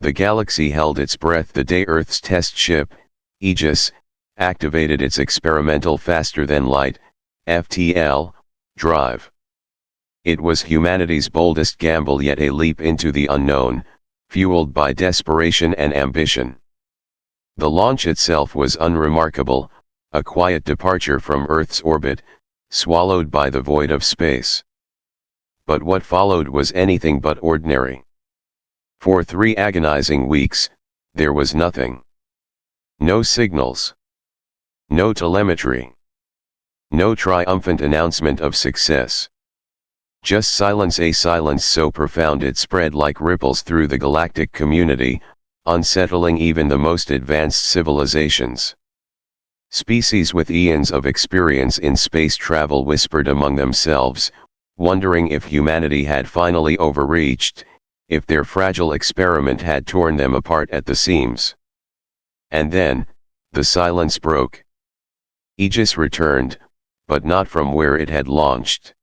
The galaxy held its breath the day Earth's test ship, Aegis, activated its experimental faster-than-light, FTL, drive. It was humanity's boldest gamble, yet a leap into the unknown, fueled by desperation and ambition. The launch itself was unremarkable, a quiet departure from Earth's orbit, swallowed by the void of space. But what followed was anything but ordinary. For 3 agonizing weeks, there was nothing. No signals. No telemetry. No triumphant announcement of success. Just silence, a silence so profound it spread like ripples through the galactic community, unsettling even the most advanced civilizations. Species with eons of experience in space travel whispered among themselves, wondering if humanity had finally overreached, if their fragile experiment had torn them apart at the seams. And then, the silence broke. Aegis returned, but not from where it had launched.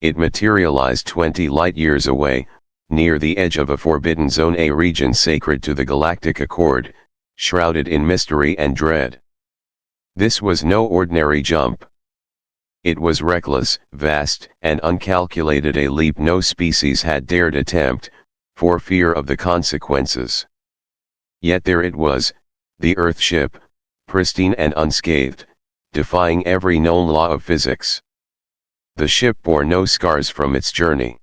It materialized 20 light-years away, near the edge of a forbidden zone, a region sacred to the Galactic Accord, shrouded in mystery and dread. This was no ordinary jump. It was reckless, vast, and uncalculated, a leap no species had dared attempt, for fear of the consequences. Yet there it was, the Earth ship, pristine and unscathed, defying every known law of physics. The ship bore no scars from its journey.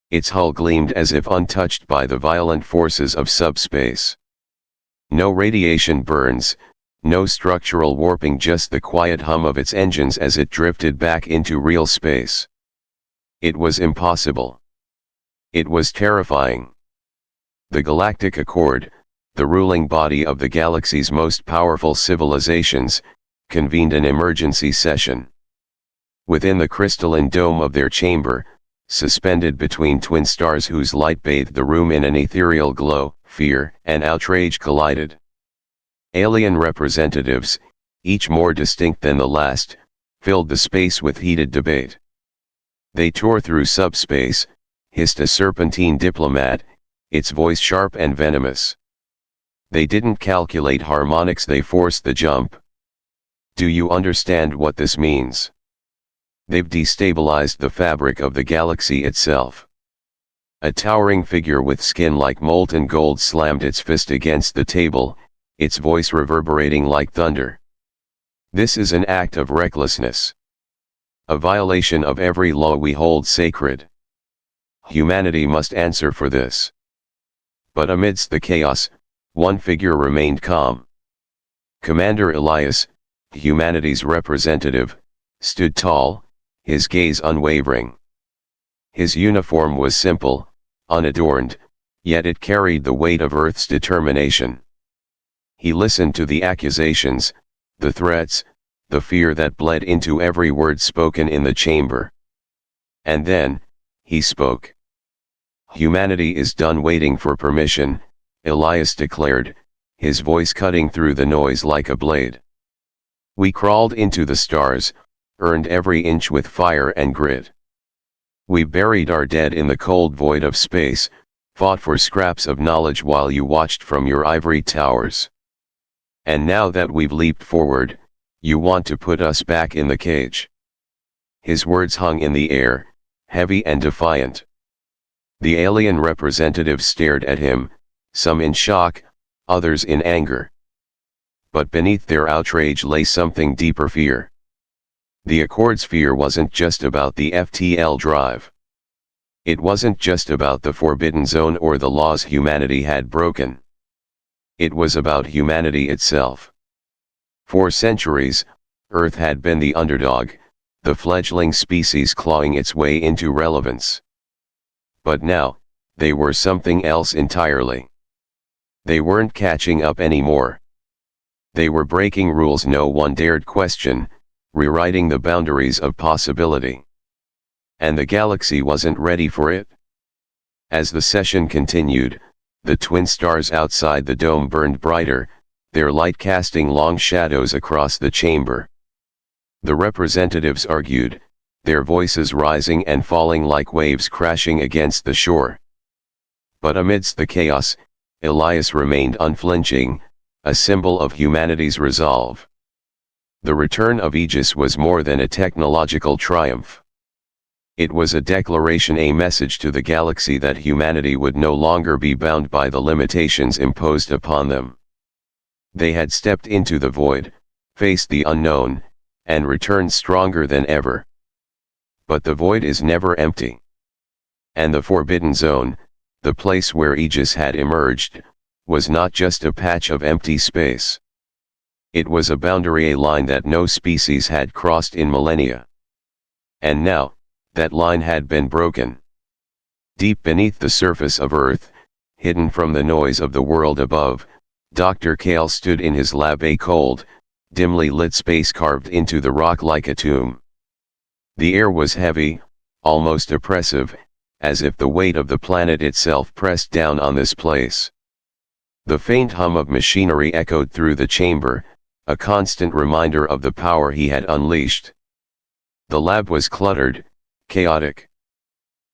Its hull gleamed as if untouched by the violent forces of subspace. No radiation burns, no structural warping, just the quiet hum of its engines as it drifted back into real space. It was impossible. It was terrifying. The Galactic Accord, the ruling body of the galaxy's most powerful civilizations, convened an emergency session. Within the crystalline dome of their chamber, suspended between twin stars whose light bathed the room in an ethereal glow, fear and outrage collided. Alien representatives, each more distinct than the last, filled the space with heated debate. They tore through subspace, hissed a serpentine diplomat, its voice sharp and venomous. They didn't calculate harmonics, they forced the jump. Do you understand what this means? They've destabilized the fabric of the galaxy itself. A towering figure with skin like molten gold slammed its fist against the table, its voice reverberating like thunder. This is an act of recklessness. A violation of every law we hold sacred. Humanity must answer for this. But amidst the chaos, one figure remained calm. Commander Elias, humanity's representative, stood tall, his gaze unwavering. His uniform was simple, unadorned, yet it carried the weight of Earth's determination. He listened to the accusations, the threats, the fear that bled into every word spoken in the chamber. And then, he spoke. Humanity is done waiting for permission, Elias declared, his voice cutting through the noise like a blade. We crawled into the stars, earned every inch with fire and grit. We buried our dead in the cold void of space, fought for scraps of knowledge while you watched from your ivory towers. And now that we've leaped forward, you want to put us back in the cage. His words hung in the air, heavy and defiant. The alien representatives stared at him, some in shock, others in anger. But beneath their outrage lay something deeper: fear. The Accord's fear wasn't just about the FTL drive. It wasn't just about the Forbidden Zone or the laws humanity had broken. It was about humanity itself. For centuries, Earth had been the underdog, the fledgling species clawing its way into relevance. But now, they were something else entirely. They weren't catching up anymore. They were breaking rules no one dared question, rewriting the boundaries of possibility. And the galaxy wasn't ready for it. As the session continued, the twin stars outside the dome burned brighter, their light casting long shadows across the chamber. The representatives argued, their voices rising and falling like waves crashing against the shore. But amidst the chaos, Elias remained unflinching, a symbol of humanity's resolve. The return of Aegis was more than a technological triumph. It was a declaration, a message to the galaxy that humanity would no longer be bound by the limitations imposed upon them. They had stepped into the void, faced the unknown, and returned stronger than ever. But the void is never empty. And the Forbidden Zone, the place where Aegis had emerged, was not just a patch of empty space. It was a boundary, a line that no species had crossed in millennia. And now, that line had been broken. Deep beneath the surface of Earth, hidden from the noise of the world above, Dr. Kale stood in his lab, a cold, dimly lit space carved into the rock like a tomb. The air was heavy, almost oppressive, as if the weight of the planet itself pressed down on this place. The faint hum of machinery echoed through the chamber, a constant reminder of the power he had unleashed. The lab was cluttered, chaotic.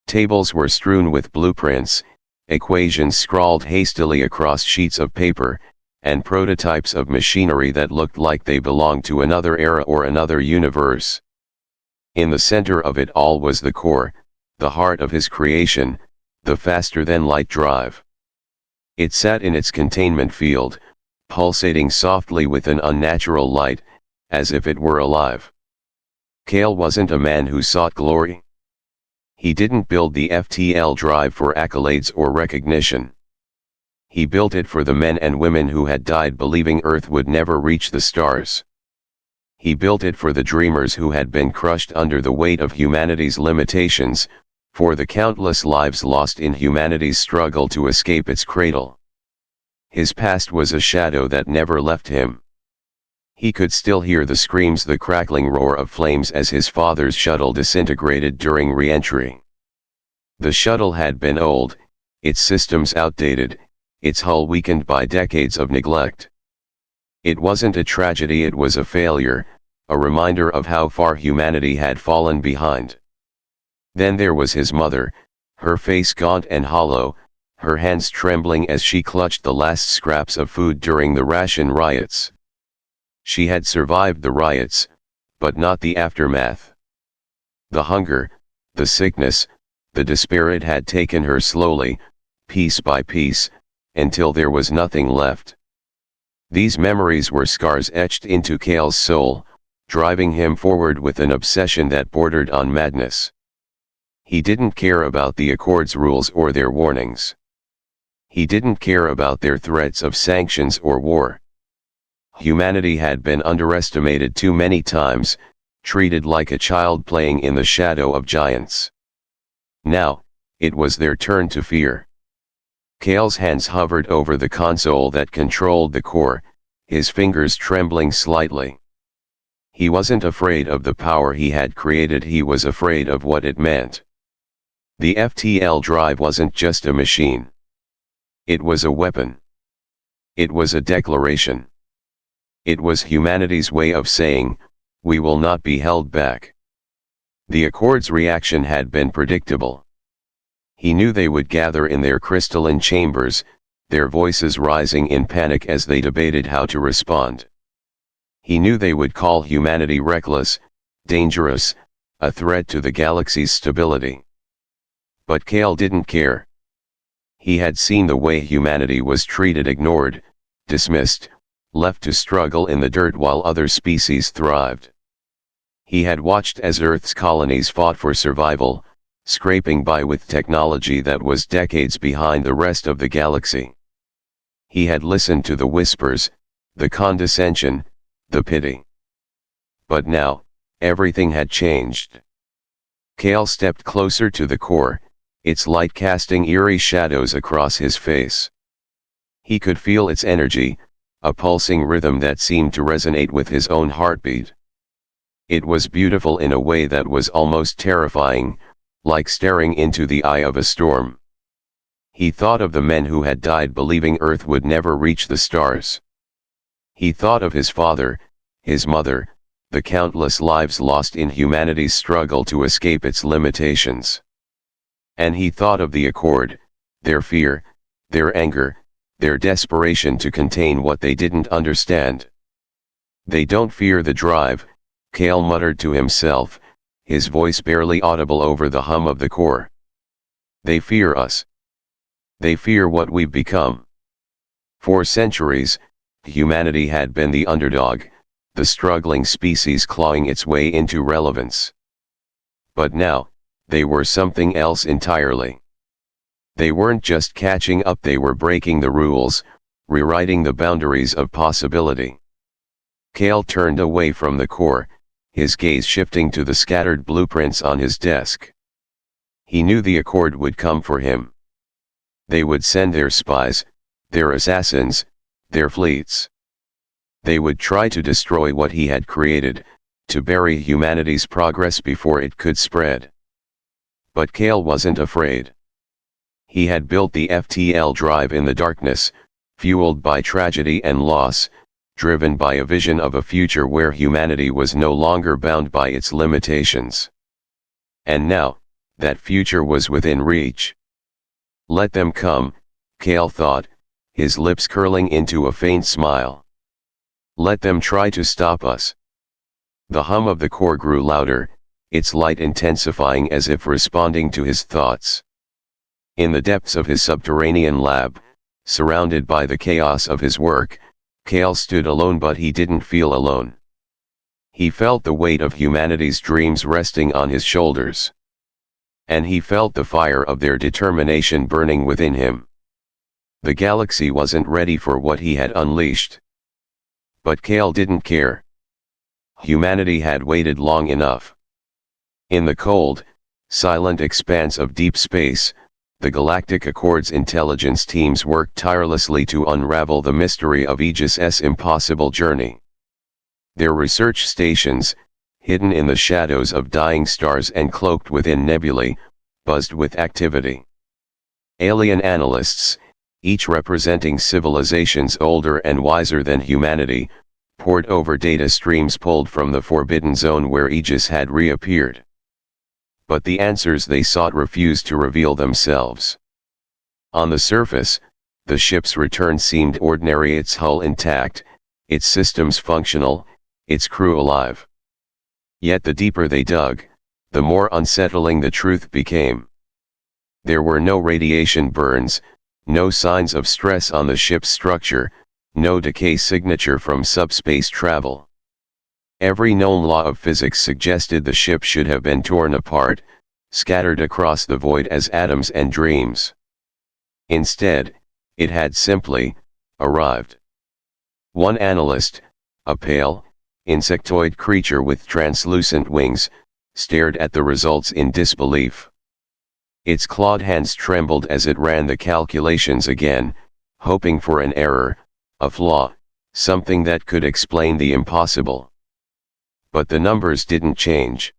Tables were strewn with blueprints, equations scrawled hastily across sheets of paper, and prototypes of machinery that looked like they belonged to another era or another universe. In the center of it all was the core, the heart of his creation, the faster-than-light drive. It sat in its containment field, pulsating softly with an unnatural light, as if it were alive. Kale wasn't a man who sought glory. He didn't build the FTL drive for accolades or recognition. He built it for the men and women who had died believing Earth would never reach the stars. He built it for the dreamers who had been crushed under the weight of humanity's limitations, for the countless lives lost in humanity's struggle to escape its cradle. His past was a shadow that never left him. He could still hear the screams, the crackling roar of flames as his father's shuttle disintegrated during re-entry. The shuttle had been old, its systems outdated, its hull weakened by decades of neglect. It wasn't a tragedy, it was a failure, a reminder of how far humanity had fallen behind. Then there was his mother, her face gaunt and hollow, her hands trembling as she clutched the last scraps of food during the ration riots. She had survived the riots, but not the aftermath. The hunger, the sickness, the despair, it had taken her slowly, piece by piece, until there was nothing left. These memories were scars etched into Kale's soul, driving him forward with an obsession that bordered on madness. He didn't care about the Accord's rules or their warnings. He didn't care about their threats of sanctions or war. Humanity had been underestimated too many times, treated like a child playing in the shadow of giants. Now, it was their turn to fear. Kale's hands hovered over the console that controlled the core, his fingers trembling slightly. He wasn't afraid of the power he had created, he was afraid of what it meant. The FTL drive wasn't just a machine. It was a weapon. It was a declaration. It was humanity's way of saying, we will not be held back. The Accord's reaction had been predictable. He knew they would gather in their crystalline chambers, their voices rising in panic as they debated how to respond. He knew they would call humanity reckless, dangerous, a threat to the galaxy's stability. But Kale didn't care. He had seen the way humanity was treated, ignored, dismissed, left to struggle in the dirt while other species thrived. He had watched as Earth's colonies fought for survival, scraping by with technology that was decades behind the rest of the galaxy. He had listened to the whispers, the condescension, the pity. But now, everything had changed. Kale stepped closer to the core, its light casting eerie shadows across his face. He could feel its energy, a pulsing rhythm that seemed to resonate with his own heartbeat. It was beautiful in a way that was almost terrifying, like staring into the eye of a storm. He thought of the men who had died believing Earth would never reach the stars. He thought of his father, his mother, the countless lives lost in humanity's struggle to escape its limitations. And he thought of the Accord, their fear, their anger, their desperation to contain what they didn't understand. "They don't fear the drive," Kale muttered to himself, his voice barely audible over the hum of the core. "They fear us. They fear what we've become." For centuries, humanity had been the underdog, the struggling species clawing its way into relevance. But now, they were something else entirely. They weren't just catching up, they were breaking the rules, rewriting the boundaries of possibility. Kale turned away from the core, his gaze shifting to the scattered blueprints on his desk. He knew the Accord would come for him. They would send their spies, their assassins, their fleets. They would try to destroy what he had created, to bury humanity's progress before it could spread. But Kale wasn't afraid. He had built the FTL drive in the darkness, fueled by tragedy and loss, driven by a vision of a future where humanity was no longer bound by its limitations. And now, that future was within reach. Let them come, Kale thought, his lips curling into a faint smile. Let them try to stop us. The hum of the core grew louder, its light intensifying as if responding to his thoughts. In the depths of his subterranean lab, surrounded by the chaos of his work, Kale stood alone, but he didn't feel alone. He felt the weight of humanity's dreams resting on his shoulders. And he felt the fire of their determination burning within him. The galaxy wasn't ready for what he had unleashed. But Kale didn't care. Humanity had waited long enough. In the cold, silent expanse of deep space, the Galactic Accord's intelligence teams worked tirelessly to unravel the mystery of Aegis's impossible journey. Their research stations, hidden in the shadows of dying stars and cloaked within nebulae, buzzed with activity. Alien analysts, each representing civilizations older and wiser than humanity, pored over data streams pulled from the forbidden zone where Aegis had reappeared. But the answers they sought refused to reveal themselves. On the surface, the ship's return seemed ordinary, its hull intact, its systems functional, its crew alive. Yet the deeper they dug, the more unsettling the truth became. There were no radiation burns, no signs of stress on the ship's structure, no decay signature from subspace travel. Every known law of physics suggested the ship should have been torn apart, scattered across the void as atoms and dreams. Instead, it had simply arrived. One analyst, a pale, insectoid creature with translucent wings, stared at the results in disbelief. Its clawed hands trembled as it ran the calculations again, hoping for an error, a flaw, something that could explain the impossible. But the numbers didn't change.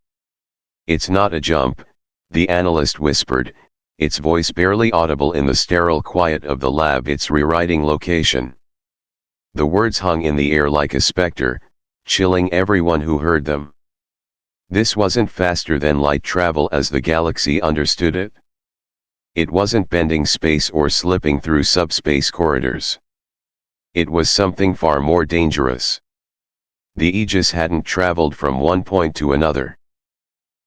"It's not a jump," the analyst whispered, its voice barely audible in the sterile quiet of the lab. "It's rewriting location." The words hung in the air like a specter, chilling everyone who heard them. This wasn't faster than light travel as the galaxy understood it. It wasn't bending space or slipping through subspace corridors. It was something far more dangerous. The Aegis hadn't traveled from one point to another.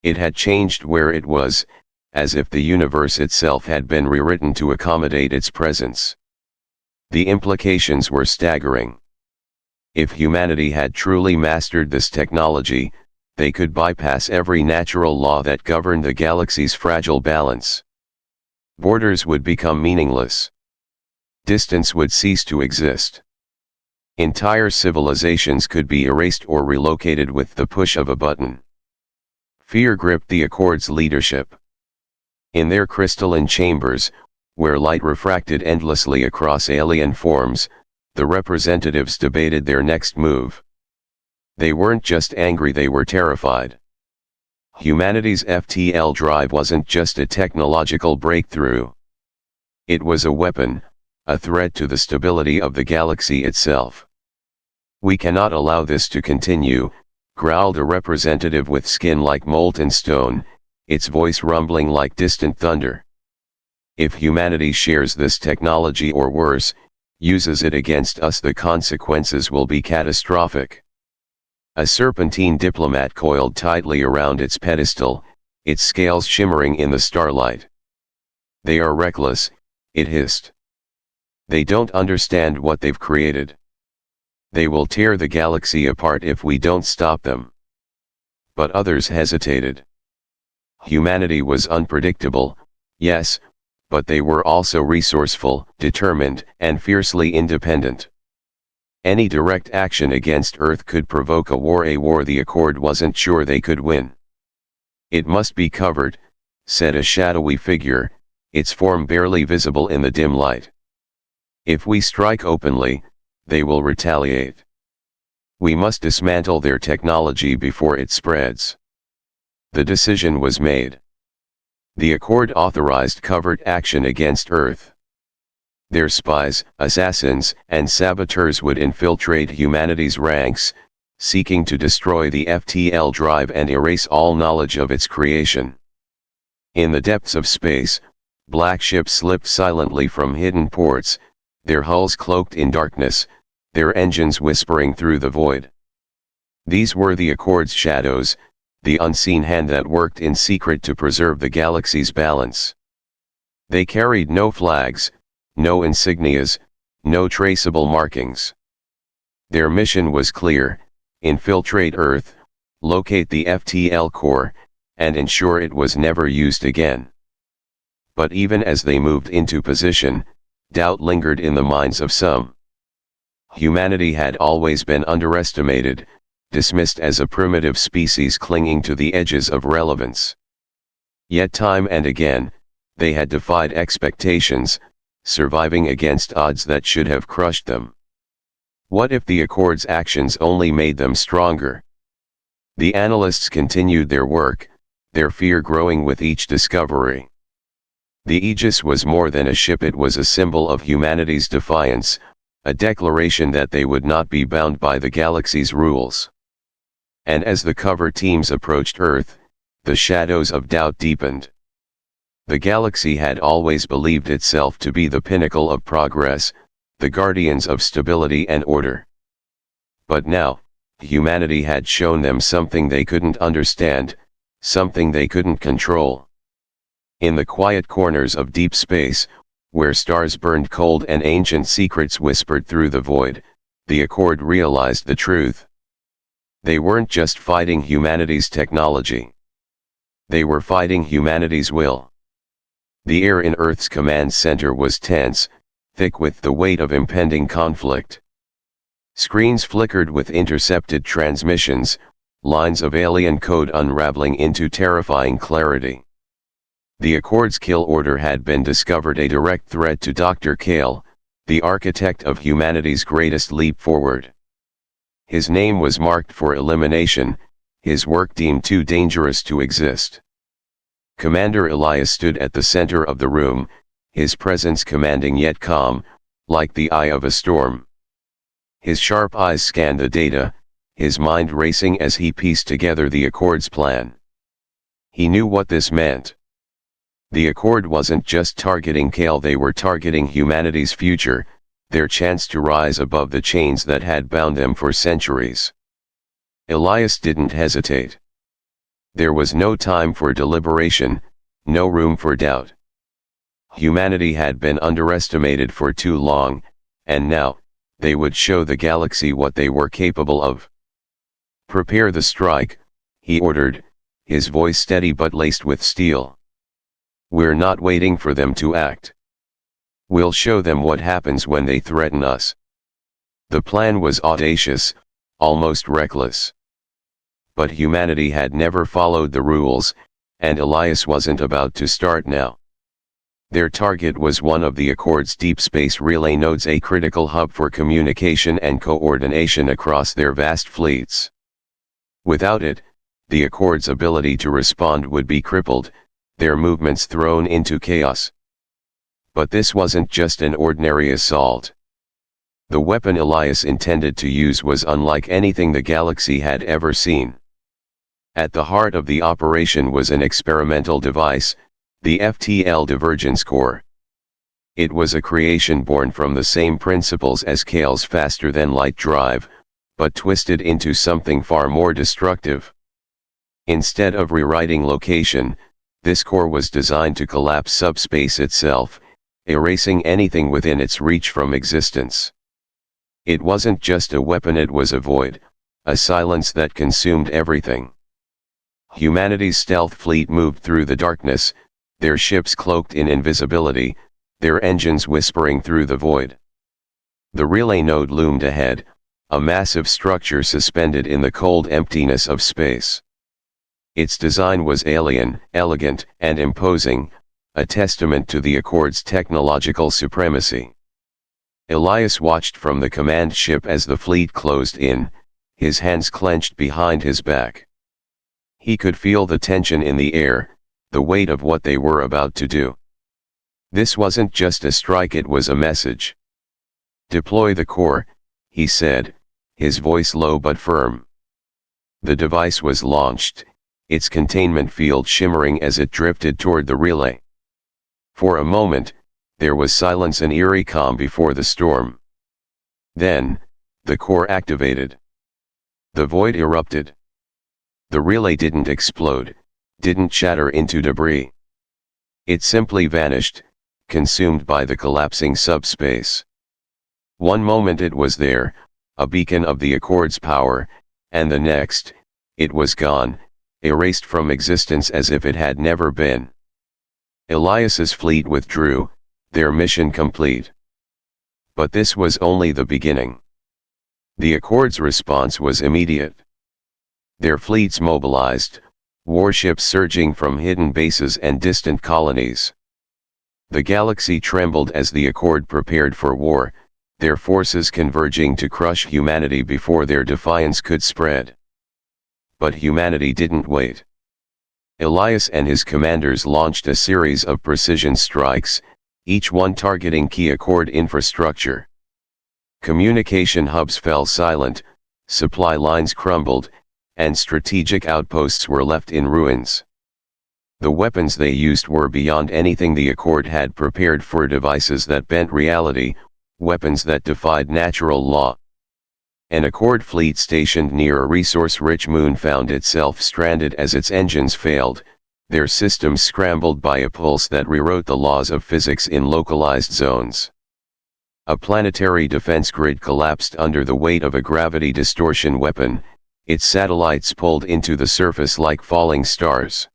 It had changed where it was, as if the universe itself had been rewritten to accommodate its presence. The implications were staggering. If humanity had truly mastered this technology, they could bypass every natural law that governed the galaxy's fragile balance. Borders would become meaningless. Distance would cease to exist. Entire civilizations could be erased or relocated with the push of a button. Fear gripped the Accord's leadership. In their crystalline chambers, where light refracted endlessly across alien forms, the representatives debated their next move. They weren't just angry, they were terrified. Humanity's FTL drive wasn't just a technological breakthrough. It was a weapon, a threat to the stability of the galaxy itself. "We cannot allow this to continue," growled a representative with skin like molten stone, its voice rumbling like distant thunder. "If humanity shares this technology, or worse, uses it against us, the consequences will be catastrophic. A serpentine diplomat coiled tightly around its pedestal, its scales shimmering in the starlight. They are reckless, it hissed. They don't understand what they've created. They will tear the galaxy apart if we don't stop them. But others hesitated. Humanity was unpredictable, yes, but they were also resourceful, determined, and fiercely independent. Any direct action against Earth could provoke a war the Accord wasn't sure they could win. It must be covered, said a shadowy figure, its form barely visible in the dim light. If we strike openly, they will retaliate. We must dismantle their technology before it spreads. The decision was made. The Accord authorized covert action against Earth. Their spies, assassins, and saboteurs would infiltrate humanity's ranks, seeking to destroy the FTL drive and erase all knowledge of its creation. In the depths of space, black ships slipped silently from hidden ports, their hulls cloaked in darkness, their engines whispering through the void. These were the Accord's shadows, the unseen hand that worked in secret to preserve the galaxy's balance. They carried no flags, no insignias, no traceable markings. Their mission was clear: infiltrate Earth, locate the FTL core, and ensure it was never used again. But even as they moved into position, doubt lingered in the minds of some. Humanity had always been underestimated, dismissed as a primitive species clinging to the edges of relevance. Yet time and again, they had defied expectations, surviving against odds that should have crushed them. What if the Accord's actions only made them stronger? The analysts continued their work, their fear growing with each discovery. The Aegis was more than a ship, it was a symbol of humanity's defiance, a declaration that they would not be bound by the galaxy's rules. And as the cover teams approached Earth, the shadows of doubt deepened. The galaxy had always believed itself to be the pinnacle of progress, the guardians of stability and order. But now, humanity had shown them something they couldn't understand, something they couldn't control. In the quiet corners of deep space, where stars burned cold and ancient secrets whispered through the void, the Accord realized the truth. They weren't just fighting humanity's technology. They were fighting humanity's will. The air in Earth's command center was tense, thick with the weight of impending conflict. Screens flickered with intercepted transmissions, lines of alien code unraveling into terrifying clarity. The Accord's kill order had been discovered, a direct threat to Dr. Kale, the architect of humanity's greatest leap forward. His name was marked for elimination, his work deemed too dangerous to exist. Commander Elias stood at the center of the room, his presence commanding yet calm, like the eye of a storm. His sharp eyes scanned the data, his mind racing as he pieced together the Accord's plan. He knew what this meant. The Accord wasn't just targeting Kale, they were targeting humanity's future, their chance to rise above the chains that had bound them for centuries. Elias didn't hesitate. There was no time for deliberation, no room for doubt. Humanity had been underestimated for too long, and now, they would show the galaxy what they were capable of. Prepare the strike, he ordered, his voice steady but laced with steel. We're not waiting for them to act. We'll show them what happens when they threaten us. The plan was audacious, almost reckless. But humanity had never followed the rules, and Elias wasn't about to start now. Their target was one of the Accord's deep space relay nodes, a critical hub for communication and coordination across their vast fleets. Without it, the Accord's ability to respond would be crippled, their movements thrown into chaos. But this wasn't just an ordinary assault. The weapon Elias intended to use was unlike anything the galaxy had ever seen. At the heart of the operation was an experimental device, the FTL Divergence Core. It was a creation born from the same principles as Kale's faster-than-light drive, but twisted into something far more destructive. Instead of rewriting location, this core was designed to collapse subspace itself, erasing anything within its reach from existence. It wasn't just a weapon, it was a void, a silence that consumed everything. Humanity's stealth fleet moved through the darkness, their ships cloaked in invisibility, their engines whispering through the void. The relay node loomed ahead, a massive structure suspended in the cold emptiness of space. Its design was alien, elegant, and imposing, a testament to the Accord's technological supremacy. Elias watched from the command ship as the fleet closed in, his hands clenched behind his back. He could feel the tension in the air, the weight of what they were about to do. This wasn't just a strike, it was a message. "Deploy the core," he said, his voice low but firm. The device was launched, its containment field shimmering as it drifted toward the relay. For a moment, there was silence, an eerie calm before the storm. Then, the core activated. The void erupted. The relay didn't explode, didn't shatter into debris. It simply vanished, consumed by the collapsing subspace. One moment it was there, a beacon of the Accord's power, and the next, it was gone, erased from existence as if it had never been. Elias's fleet withdrew, their mission complete. But this was only the beginning. The Accord's response was immediate. Their fleets mobilized, warships surging from hidden bases and distant colonies. The galaxy trembled as the Accord prepared for war, their forces converging to crush humanity before their defiance could spread. But humanity didn't wait. Elias and his commanders launched a series of precision strikes, each one targeting key Accord infrastructure. Communication hubs fell silent, supply lines crumbled, and strategic outposts were left in ruins. The weapons they used were beyond anything the Accord had prepared for, devices that bent reality, weapons that defied natural law. An Accord fleet stationed near a resource-rich moon found itself stranded as its engines failed, their systems scrambled by a pulse that rewrote the laws of physics in localized zones. A planetary defense grid collapsed under the weight of a gravity distortion weapon, its satellites pulled into the surface like falling stars.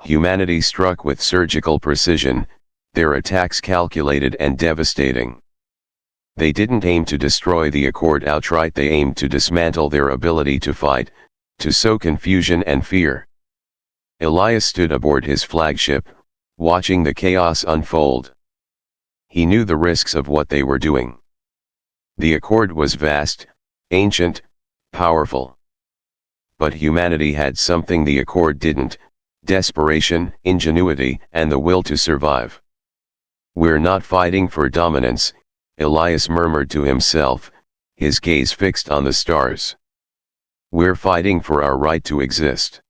Humanity struck with surgical precision, their attacks calculated and devastating. They didn't aim to destroy the Accord outright, they aimed to dismantle their ability to fight, to sow confusion and fear. Elias stood aboard his flagship, watching the chaos unfold. He knew the risks of what they were doing. The Accord was vast, ancient, powerful. But humanity had something the Accord didn't: desperation, ingenuity, and the will to survive. "We're not fighting for dominance," Elias murmured to himself, his gaze fixed on the stars. "We're fighting for our right to exist."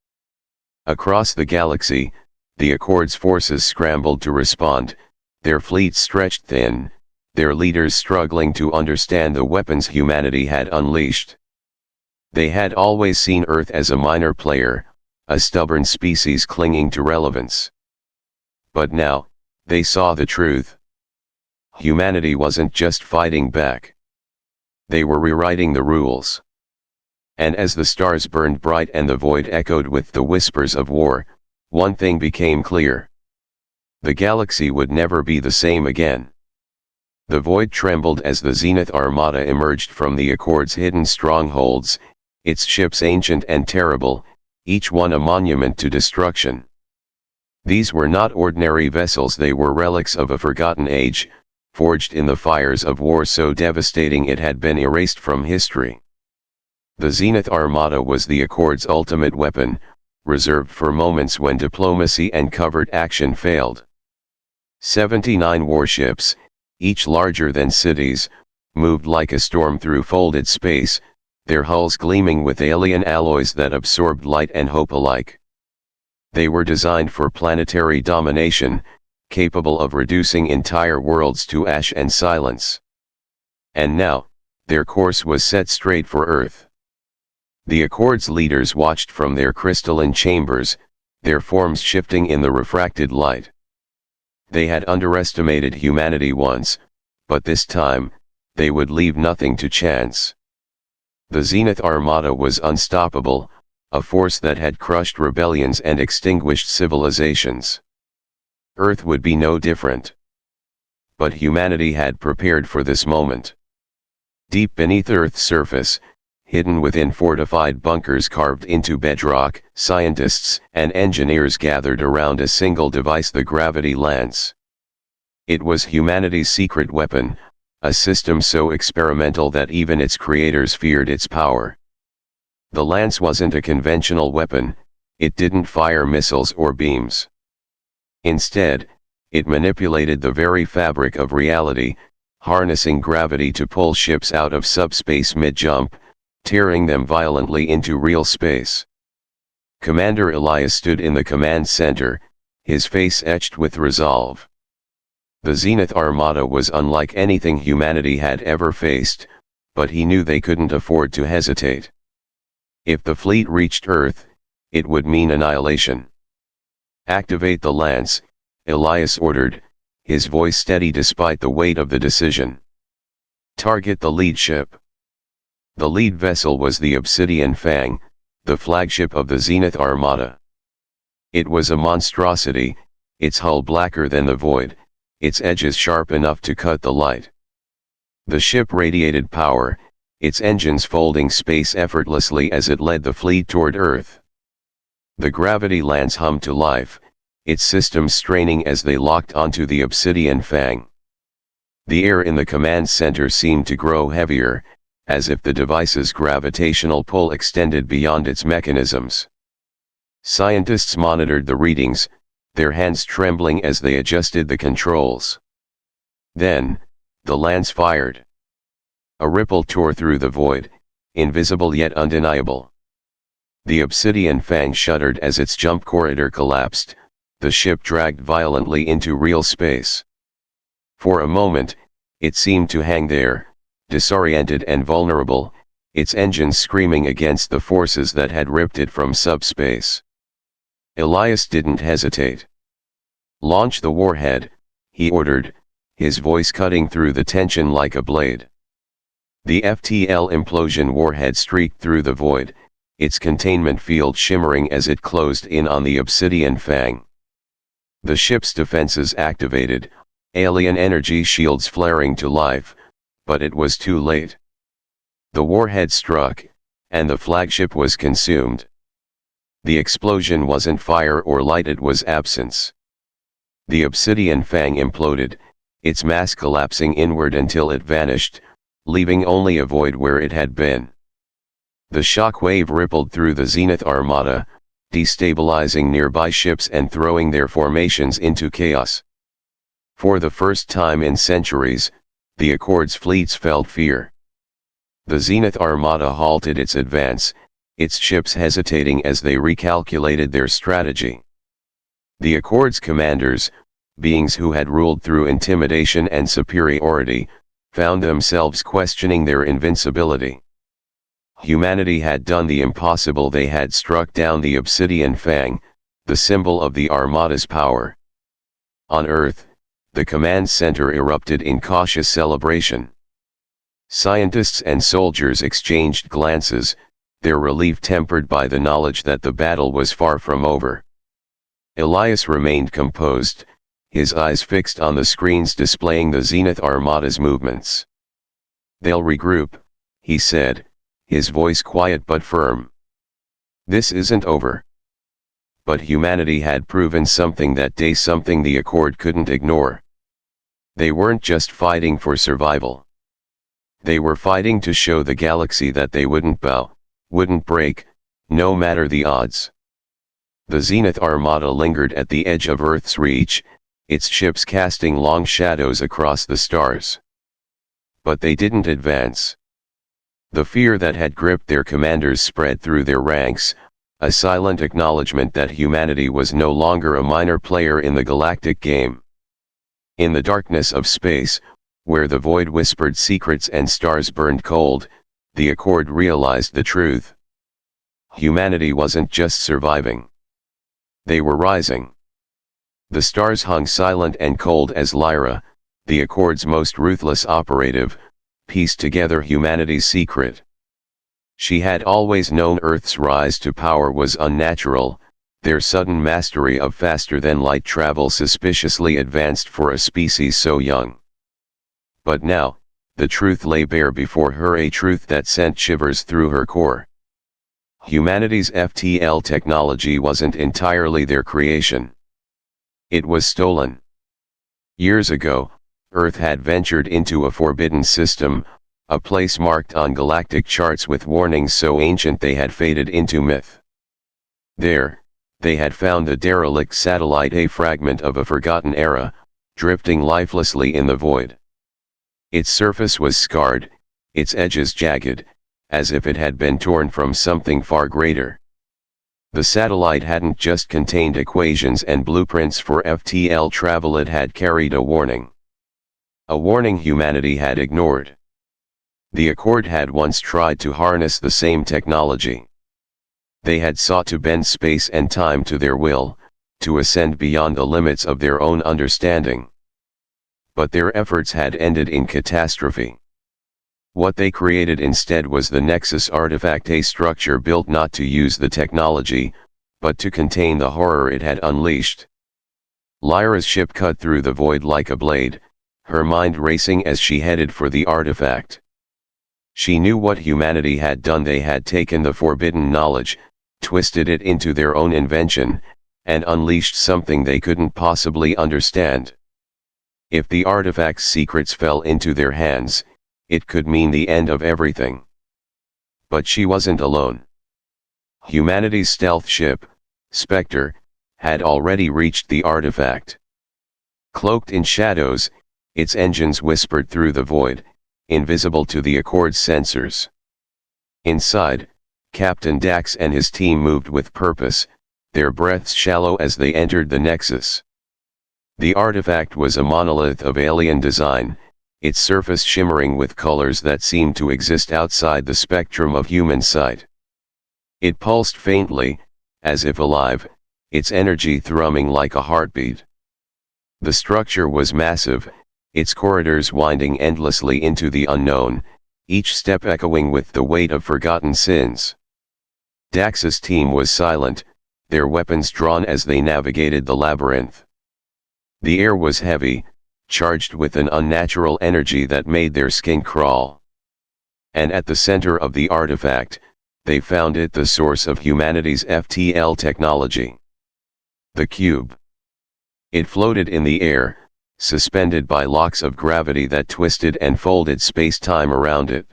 Across the galaxy, the Accord's forces scrambled to respond, their fleets stretched thin, their leaders struggling to understand the weapons humanity had unleashed. They had always seen Earth as a minor player, a stubborn species clinging to relevance. But now, they saw the truth. Humanity wasn't just fighting back. They were rewriting the rules. And as the stars burned bright and the void echoed with the whispers of war, one thing became clear. The galaxy would never be the same again. The void trembled as the Zenith Armada emerged from the Accord's hidden strongholds, its ships ancient and terrible, each one a monument to destruction. These were not ordinary vessels, they were relics of a forgotten age, forged in the fires of war so devastating it had been erased from history. The Zenith Armada was the Accord's ultimate weapon, reserved for moments when diplomacy and covert action failed. 79 warships, each larger than cities, moved like a storm through folded space, their hulls gleaming with alien alloys that absorbed light and hope alike. They were designed for planetary domination, capable of reducing entire worlds to ash and silence. And now, their course was set straight for Earth. The Accord's leaders watched from their crystalline chambers, their forms shifting in the refracted light. They had underestimated humanity once, but this time, they would leave nothing to chance. The Zenith Armada was unstoppable, a force that had crushed rebellions and extinguished civilizations. Earth would be no different. But humanity had prepared for this moment. Deep beneath Earth's surface, hidden within fortified bunkers carved into bedrock, scientists and engineers gathered around a single device, the gravity lance. It was humanity's secret weapon, a system so experimental that even its creators feared its power. The lance wasn't a conventional weapon, it didn't fire missiles or beams. Instead, it manipulated the very fabric of reality, harnessing gravity to pull ships out of subspace mid-jump, tearing them violently into real space. Commander Elias stood in the command center, his face etched with resolve. The Zenith Armada was unlike anything humanity had ever faced, but he knew they couldn't afford to hesitate. If the fleet reached Earth, it would mean annihilation. "Activate the lance," Elias ordered, his voice steady despite the weight of the decision. "Target the lead ship." The lead vessel was the Obsidian Fang, the flagship of the Zenith Armada. It was a monstrosity, its hull blacker than the void, its edges sharp enough to cut the light. The ship radiated power, its engines folding space effortlessly as it led the fleet toward Earth. The gravity lance hummed to life, its systems straining as they locked onto the Obsidian Fang. The air in the command center seemed to grow heavier, as if the device's gravitational pull extended beyond its mechanisms. Scientists monitored the readings, their hands trembling as they adjusted the controls. Then, the lance fired. A ripple tore through the void, invisible yet undeniable. The Obsidian Fang shuddered as its jump corridor collapsed, the ship dragged violently into real space. For a moment, it seemed to hang there, disoriented and vulnerable, its engines screaming against the forces that had ripped it from subspace. Elias didn't hesitate. "Launch the warhead," he ordered, his voice cutting through the tension like a blade. The FTL implosion warhead streaked through the void, its containment field shimmering as it closed in on the Obsidian Fang. The ship's defenses activated, alien energy shields flaring to life, but it was too late. The warhead struck, and the flagship was consumed. The explosion wasn't fire or light, it was absence. The Obsidian Fang imploded, its mass collapsing inward until it vanished, leaving only a void where it had been. The shock wave rippled through the Zenith Armada, destabilizing nearby ships and throwing their formations into chaos. For the first time in centuries, the Accord's fleets felt fear. The Zenith Armada halted its advance, its ships hesitating as they recalculated their strategy. The Accord's commanders, beings who had ruled through intimidation and superiority, found themselves questioning their invincibility. Humanity had done the impossible. They had struck down the Obsidian Fang, the symbol of the Armada's power. On Earth, the command center erupted in cautious celebration. Scientists and soldiers exchanged glances, their relief tempered by the knowledge that the battle was far from over. Elias remained composed, his eyes fixed on the screens displaying the Zenith Armada's movements. "They'll regroup," he said, his voice quiet but firm. "This isn't over." But humanity had proven something that day, something the Accord couldn't ignore. They weren't just fighting for survival. They were fighting to show the galaxy that they wouldn't bow, wouldn't break, no matter the odds. The Zenith Armada lingered at the edge of Earth's reach, its ships casting long shadows across the stars. But they didn't advance. The fear that had gripped their commanders spread through their ranks, a silent acknowledgement that humanity was no longer a minor player in the galactic game. In the darkness of space, where the void whispered secrets and stars burned cold, the Accord realized the truth. Humanity wasn't just surviving. They were rising. The stars hung silent and cold as Lyra, the Accord's most ruthless operative, pieced together humanity's secret. She had always known Earth's rise to power was unnatural, their sudden mastery of faster-than-light travel suspiciously advanced for a species so young. But now, the truth lay bare before her, a truth that sent shivers through her core. Humanity's FTL technology wasn't entirely their creation. It was stolen. Years ago, Earth had ventured into a forbidden system, a place marked on galactic charts with warnings so ancient they had faded into myth. There, they had found the derelict satellite, a fragment of a forgotten era, drifting lifelessly in the void. Its surface was scarred, its edges jagged, as if it had been torn from something far greater. The satellite hadn't just contained equations and blueprints for FTL travel, it had carried a warning. A warning humanity had ignored. The Accord had once tried to harness the same technology. They had sought to bend space and time to their will, to ascend beyond the limits of their own understanding. But their efforts had ended in catastrophe. What they created instead was the Nexus artifact, a structure built not to use the technology, but to contain the horror it had unleashed. Lyra's ship cut through the void like a blade, her mind racing as she headed for the artifact. She knew what humanity had done. They had taken the forbidden knowledge, twisted it into their own invention, and unleashed something they couldn't possibly understand. If the artifact's secrets fell into their hands, it could mean the end of everything. But she wasn't alone. Humanity's stealth ship, Spectre, had already reached the artifact. Cloaked in shadows, its engines whispered through the void, invisible to the Accord's sensors. Inside, Captain Dax and his team moved with purpose, their breaths shallow as they entered the Nexus. The artifact was a monolith of alien design, its surface shimmering with colors that seemed to exist outside the spectrum of human sight. It pulsed faintly, as if alive, its energy thrumming like a heartbeat. The structure was massive, its corridors winding endlessly into the unknown, each step echoing with the weight of forgotten sins. Dax's team was silent, their weapons drawn as they navigated the labyrinth. The air was heavy, charged with an unnatural energy that made their skin crawl. And at the center of the artifact, they found it, the source of humanity's FTL technology. The cube. It floated in the air, suspended by locks of gravity that twisted and folded space-time around it.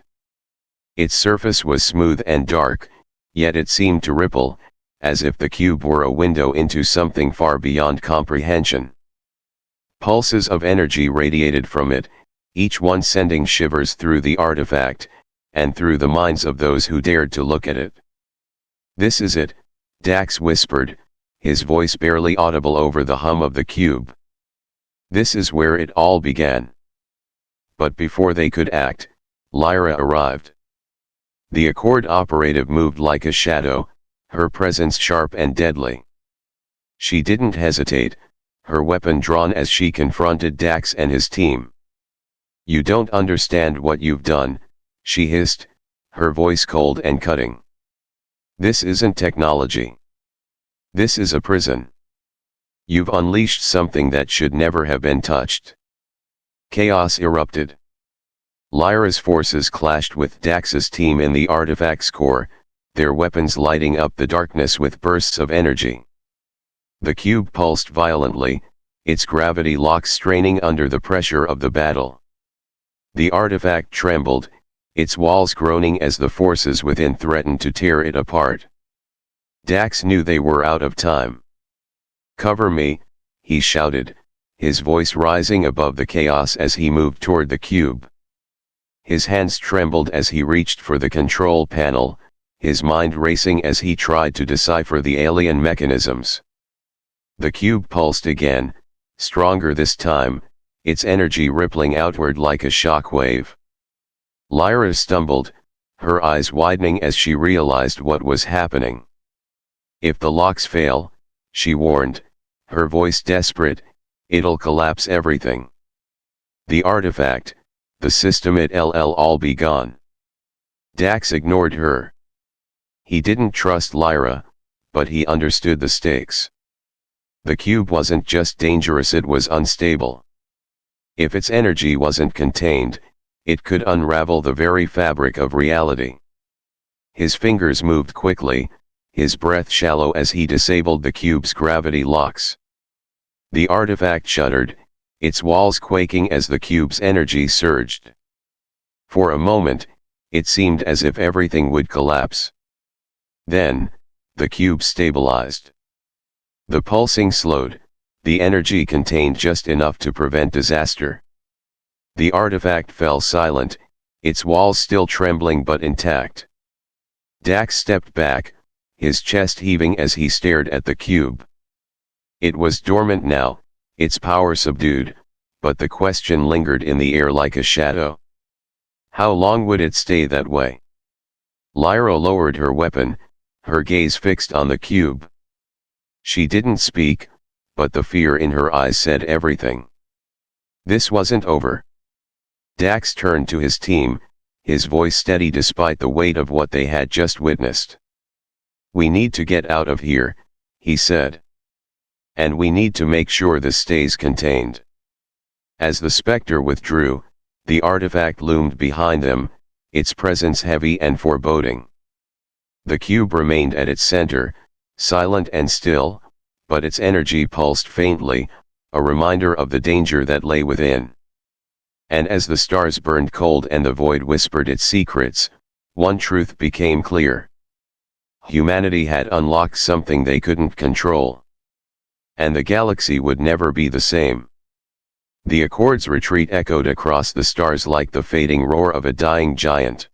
Its surface was smooth and dark, yet it seemed to ripple, as if the cube were a window into something far beyond comprehension. Pulses of energy radiated from it, each one sending shivers through the artifact, and through the minds of those who dared to look at it. "This is it," Dax whispered, his voice barely audible over the hum of the cube. "This is where it all began." But before they could act, Lyra arrived. The Accord operative moved like a shadow, her presence sharp and deadly. She didn't hesitate, her weapon drawn as she confronted Dax and his team. "You don't understand what you've done," she hissed, her voice cold and cutting. "This isn't technology. This is a prison. You've unleashed something that should never have been touched." Chaos erupted. Lyra's forces clashed with Dax's team in the artifact's core, their weapons lighting up the darkness with bursts of energy. The cube pulsed violently, its gravity locks straining under the pressure of the battle. The artifact trembled, its walls groaning as the forces within threatened to tear it apart. Dax knew they were out of time. "Cover me," he shouted, his voice rising above the chaos as he moved toward the cube. His hands trembled as he reached for the control panel, his mind racing as he tried to decipher the alien mechanisms. The cube pulsed again, stronger this time, its energy rippling outward like a shock wave. Lyra stumbled, her eyes widening as she realized what was happening. "If the locks fail," she warned, her voice desperate, "it'll collapse everything. The artifact, the system, it'll all be gone." Dax ignored her. He didn't trust Lyra, but he understood the stakes. The cube wasn't just dangerous, it was unstable. If its energy wasn't contained, it could unravel the very fabric of reality. His fingers moved quickly, his breath shallow as he disabled the cube's gravity locks. The artifact shuddered, its walls quaking as the cube's energy surged. For a moment, it seemed as if everything would collapse. Then, the cube stabilized. The pulsing slowed, the energy contained just enough to prevent disaster. The artifact fell silent, its walls still trembling but intact. Dax stepped back, his chest heaving as he stared at the cube. It was dormant now, its power subdued, but the question lingered in the air like a shadow. How long would it stay that way? Lyra lowered her weapon, her gaze fixed on the cube. She didn't speak, but the fear in her eyes said everything. This wasn't over. Dax turned to his team, his voice steady despite the weight of what they had just witnessed. "We need to get out of here," he said. "And we need to make sure this stays contained." As the specter withdrew, the artifact loomed behind them, its presence heavy and foreboding. The cube remained at its center, silent and still, but its energy pulsed faintly, a reminder of the danger that lay within. And as the stars burned cold and the void whispered its secrets, one truth became clear. Humanity had unlocked something they couldn't control. And the galaxy would never be the same. The Accord's retreat echoed across the stars like the fading roar of a dying giant.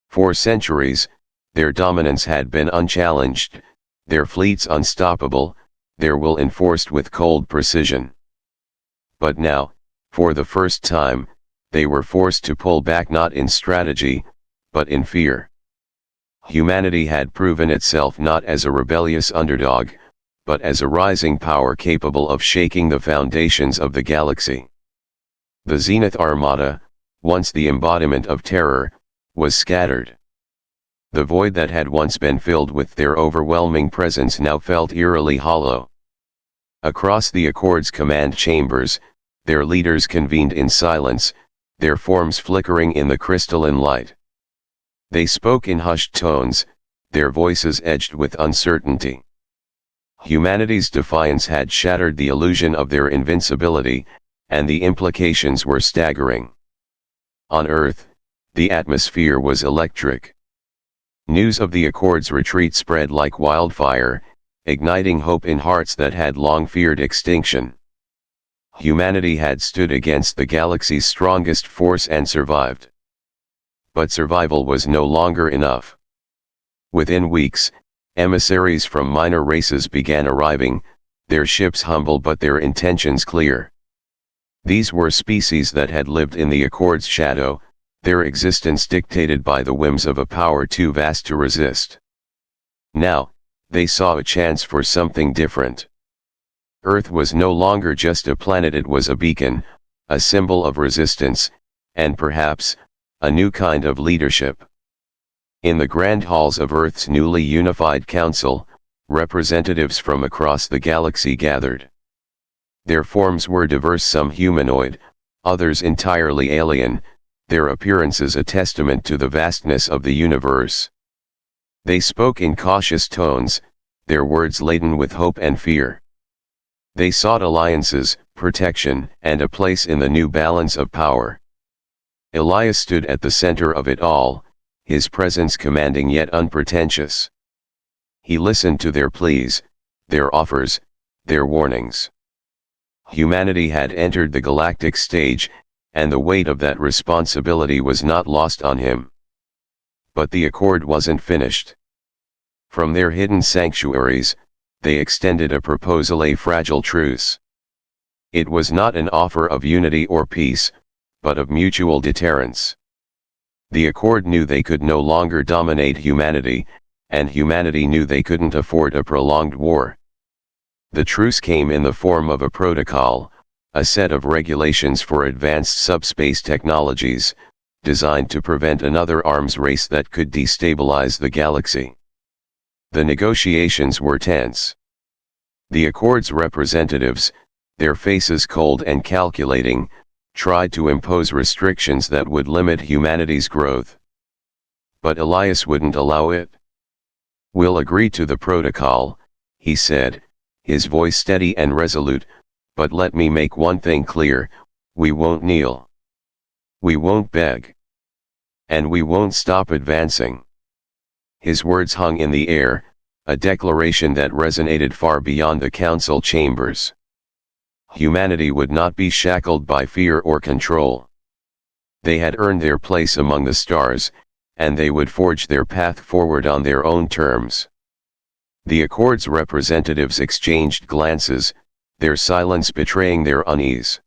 For centuries, their dominance had been unchallenged, their fleets unstoppable, their will enforced with cold precision. But now, for the first time, they were forced to pull back not in strategy, but in fear. Humanity had proven itself not as a rebellious underdog, but as a rising power capable of shaking the foundations of the galaxy. The Zenith Armada, once the embodiment of terror, was scattered. The void that had once been filled with their overwhelming presence now felt eerily hollow. Across the Accord's command chambers, their leaders convened in silence, their forms flickering in the crystalline light. They spoke in hushed tones, their voices edged with uncertainty. Humanity's defiance had shattered the illusion of their invincibility, and the implications were staggering. On Earth, the atmosphere was electric. News of the Accord's retreat spread like wildfire, igniting hope in hearts that had long feared extinction. Humanity had stood against the galaxy's strongest force and survived. But survival was no longer enough. Within weeks, emissaries from minor races began arriving, their ships humble but their intentions clear. These were species that had lived in the Accord's shadow, their existence dictated by the whims of a power too vast to resist. Now, they saw a chance for something different. Earth was no longer just a planet, it was a beacon, a symbol of resistance, and perhaps, a new kind of leadership. In the grand halls of Earth's newly unified council, representatives from across the galaxy gathered. Their forms were diverse, some humanoid, others entirely alien, their appearances a testament to the vastness of the universe. They spoke in cautious tones, their words laden with hope and fear. They sought alliances, protection, and a place in the new balance of power. Elias stood at the center of it all, his presence commanding yet unpretentious. He listened to their pleas, their offers, their warnings. Humanity had entered the galactic stage, and the weight of that responsibility was not lost on him. But the Accord wasn't finished. From their hidden sanctuaries, they extended a proposal, a fragile truce. It was not an offer of unity or peace, but of mutual deterrence. The Accord knew they could no longer dominate humanity, and humanity knew they couldn't afford a prolonged war. The truce came in the form of a protocol, a set of regulations for advanced subspace technologies, designed to prevent another arms race that could destabilize the galaxy. The negotiations were tense. The Accord's representatives, their faces cold and calculating, tried to impose restrictions that would limit humanity's growth. But Elias wouldn't allow it. "We'll agree to the protocol," he said, his voice steady and resolute, "but let me make one thing clear, we won't kneel. We won't beg. And we won't stop advancing." His words hung in the air, a declaration that resonated far beyond the council chambers. Humanity would not be shackled by fear or control. They had earned their place among the stars, and they would forge their path forward on their own terms. The Accord's representatives exchanged glances, their silence betraying their unease.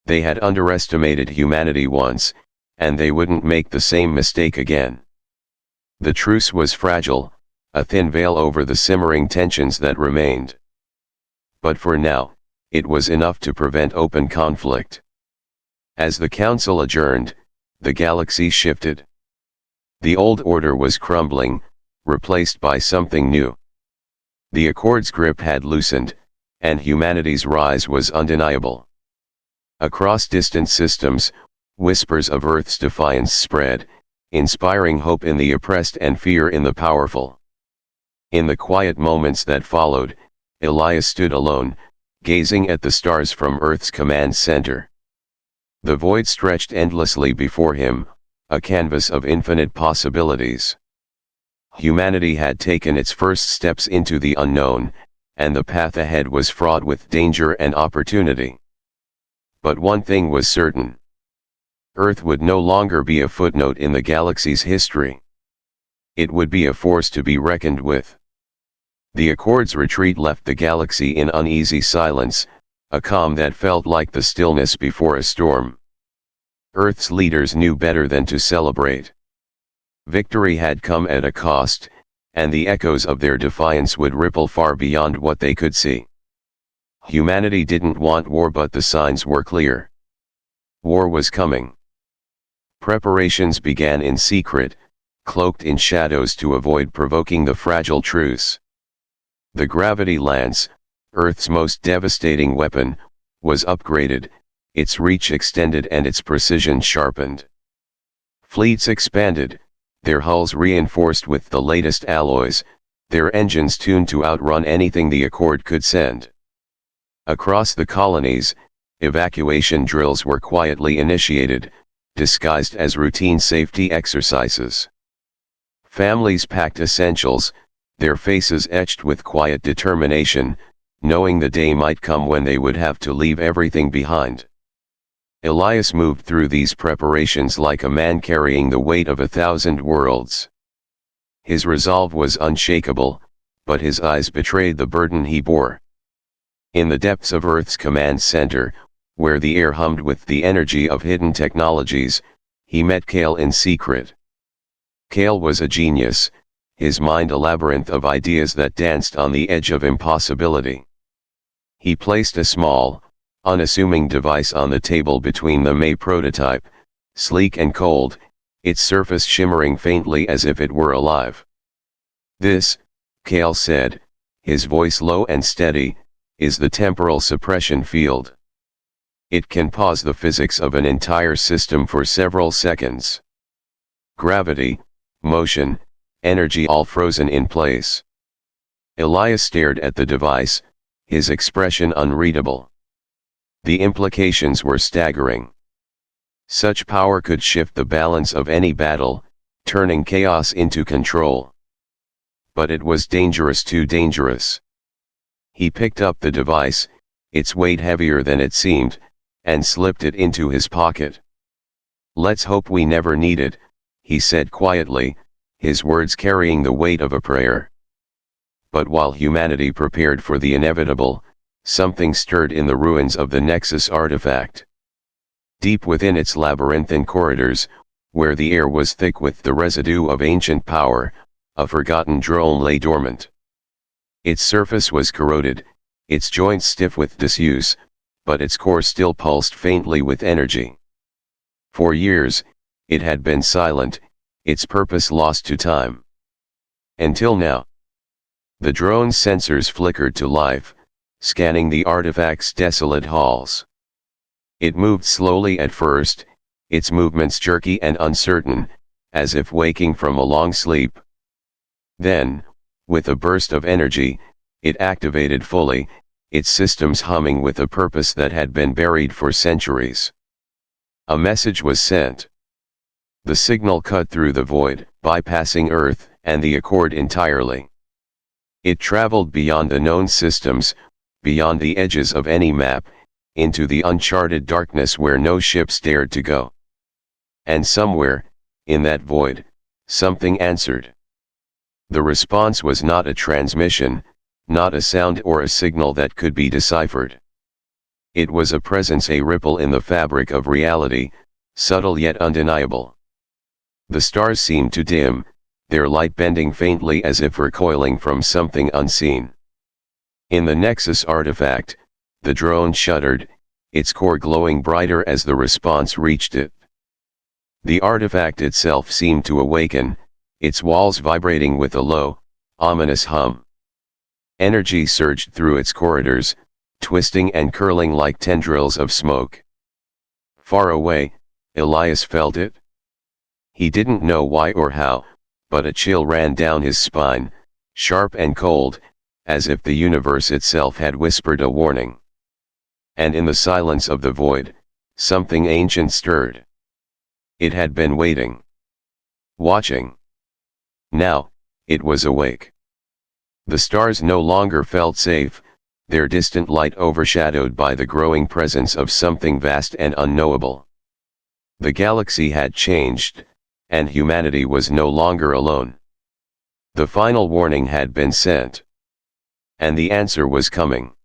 They had underestimated humanity once, and they wouldn't make the same mistake again. The truce was fragile, a thin veil over the simmering tensions that remained. But for now, it was enough to prevent open conflict. As the council adjourned, the galaxy shifted. The old order was crumbling, replaced by something new. The Accord's grip had loosened, and humanity's rise was undeniable. Across distant systems, whispers of Earth's defiance spread, inspiring hope in the oppressed and fear in the powerful. In the quiet moments that followed, Elias stood alone, gazing at the stars from Earth's command center. The void stretched endlessly before him, a canvas of infinite possibilities. Humanity had taken its first steps into the unknown, and the path ahead was fraught with danger and opportunity. But one thing was certain. Earth would no longer be a footnote in the galaxy's history. It would be a force to be reckoned with. The Accord's retreat left the galaxy in uneasy silence, a calm that felt like the stillness before a storm. Earth's leaders knew better than to celebrate. Victory had come at a cost, and the echoes of their defiance would ripple far beyond what they could see. Humanity didn't want war, but the signs were clear. War was coming. Preparations began in secret, cloaked in shadows to avoid provoking the fragile truce. The gravity lance, Earth's most devastating weapon, was upgraded, its reach extended and its precision sharpened. Fleets expanded, their hulls reinforced with the latest alloys, their engines tuned to outrun anything the Accord could send. Across the colonies, evacuation drills were quietly initiated, disguised as routine safety exercises. Families packed essentials, their faces etched with quiet determination, knowing the day might come when they would have to leave everything behind. Elias moved through these preparations like a man carrying the weight of 1,000 worlds. His resolve was unshakable, but his eyes betrayed the burden he bore. In the depths of Earth's command center, where the air hummed with the energy of hidden technologies, he met Kale in secret. Kale was a genius, his mind a labyrinth of ideas that danced on the edge of impossibility. He placed a small, unassuming device on the table between them, a prototype, sleek and cold, its surface shimmering faintly as if it were alive. "This," Kale said, his voice low and steady, "is the temporal suppression field. It can pause the physics of an entire system for several seconds. Gravity, motion, energy all frozen in place." Elias stared at the device, his expression unreadable. The implications were staggering. Such power could shift the balance of any battle, turning chaos into control. But it was dangerous, too dangerous. He picked up the device, its weight heavier than it seemed, and slipped it into his pocket. "Let's hope we never need it," he said quietly, his words carrying the weight of a prayer. But while humanity prepared for the inevitable, something stirred in the ruins of the Nexus artifact. Deep within its labyrinthine corridors, where the air was thick with the residue of ancient power, a forgotten drone lay dormant. Its surface was corroded, its joints stiff with disuse, but its core still pulsed faintly with energy. For years, it had been silent, its purpose lost to time. Until now. The drone's sensors flickered to life, scanning the artifact's desolate halls. It moved slowly at first, its movements jerky and uncertain, as if waking from a long sleep. Then, with a burst of energy, it activated fully, its systems humming with a purpose that had been buried for centuries. A message was sent. The signal cut through the void, bypassing Earth and the Accord entirely. It traveled beyond the known systems, beyond the edges of any map, into the uncharted darkness where no ships dared to go. And somewhere, in that void, something answered. The response was not a transmission, not a sound or a signal that could be deciphered. It was a presence, a ripple in the fabric of reality, subtle yet undeniable. The stars seemed to dim, their light bending faintly as if recoiling from something unseen. In the Nexus artifact, the drone shuddered, its core glowing brighter as the response reached it. The artifact itself seemed to awaken, its walls vibrating with a low, ominous hum. Energy surged through its corridors, twisting and curling like tendrils of smoke. Far away, Elias felt it. He didn't know why or how, but a chill ran down his spine, sharp and cold, as if the universe itself had whispered a warning. And in the silence of the void, something ancient stirred. It had been waiting. Watching. Now, it was awake. The stars no longer felt safe, their distant light overshadowed by the growing presence of something vast and unknowable. The galaxy had changed, and humanity was no longer alone. The final warning had been sent. And the answer was coming.